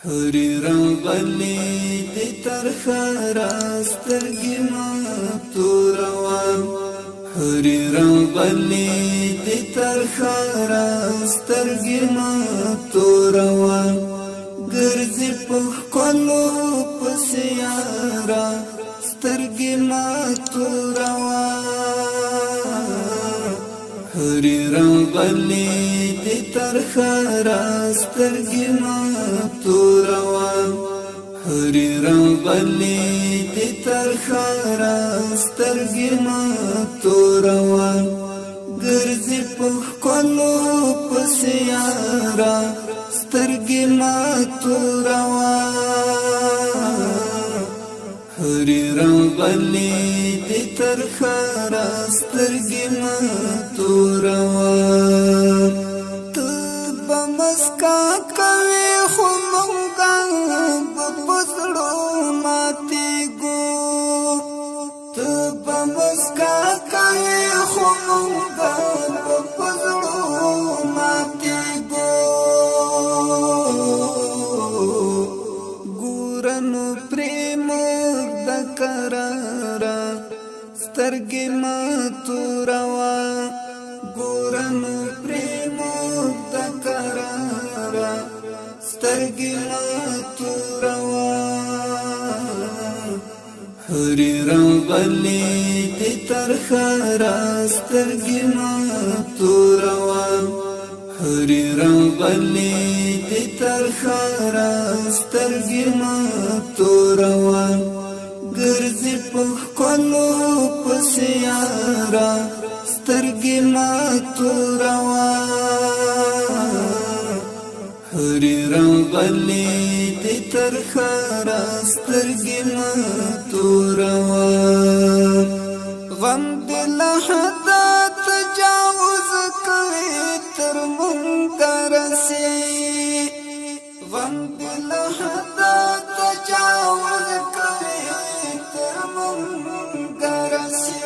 هری راغلی دی ترخه راسترګې ما توروان هری راغلی دی ترخه راسترګې ما توروان ګرځي په ښکلو پسې یاره سترګې ما توروان هری راغلی دی ترخه راسترګې ما توروان هری راغلی دی ترخه راسترګې ما توروان ګرځي په ښکلو پسې یاره سترګې ما توروان هری راغلی دی ترخه راسترګې ما توروان ته به مسکا کوې خو مونږه به په زړو ماتېږو ته به مسکا کوې خو مونږه به په زړو ماتېږو ګوره نو پرې موږ د کراره سترګې ما توروان ګوره نو پرې موږ د کراره سترګې ما توروان هری راغلی دی ترخه راسترګې ما توروان هری راغلی دی ترخه راسترګې ما توروان ګرځي په ښکلو پسې یاره سترګې ما توروان هری راغلی دی ترخه راسترګې ما توروان غم دې له حده تجاوز کوي تر مونږه رسي غم دې له حده تجاوز کوي تر مونږه رسي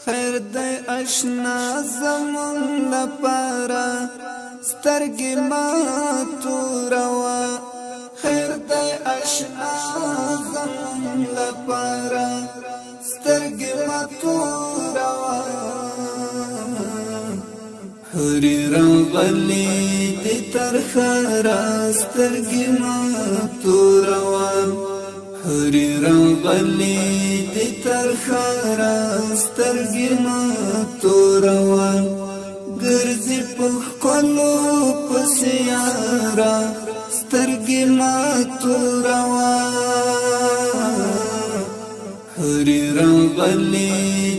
خیر دې اشنا زمون لپاره سترګې ما توروا خیر دې اشنا زمون لپاره سترګې ما توروا هری راغلی دی ترخه راسترګې ما توروان هری راغلی دی ترخه راسترګې ما توروان ګرځي په ښکلو پسې یاره سترګې ما توروان هری راغلی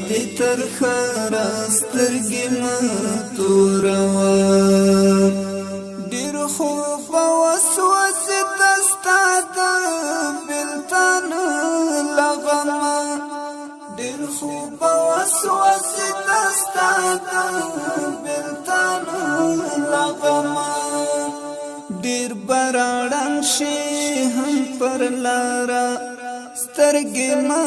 دی ترخه راسترګې ما توروان ډېر خوب وسوس دستا د بلتان لغما ډېر خوب وسوس دستا د بلتان لغما ډېر براړن شي هم پر لارا سترګې ما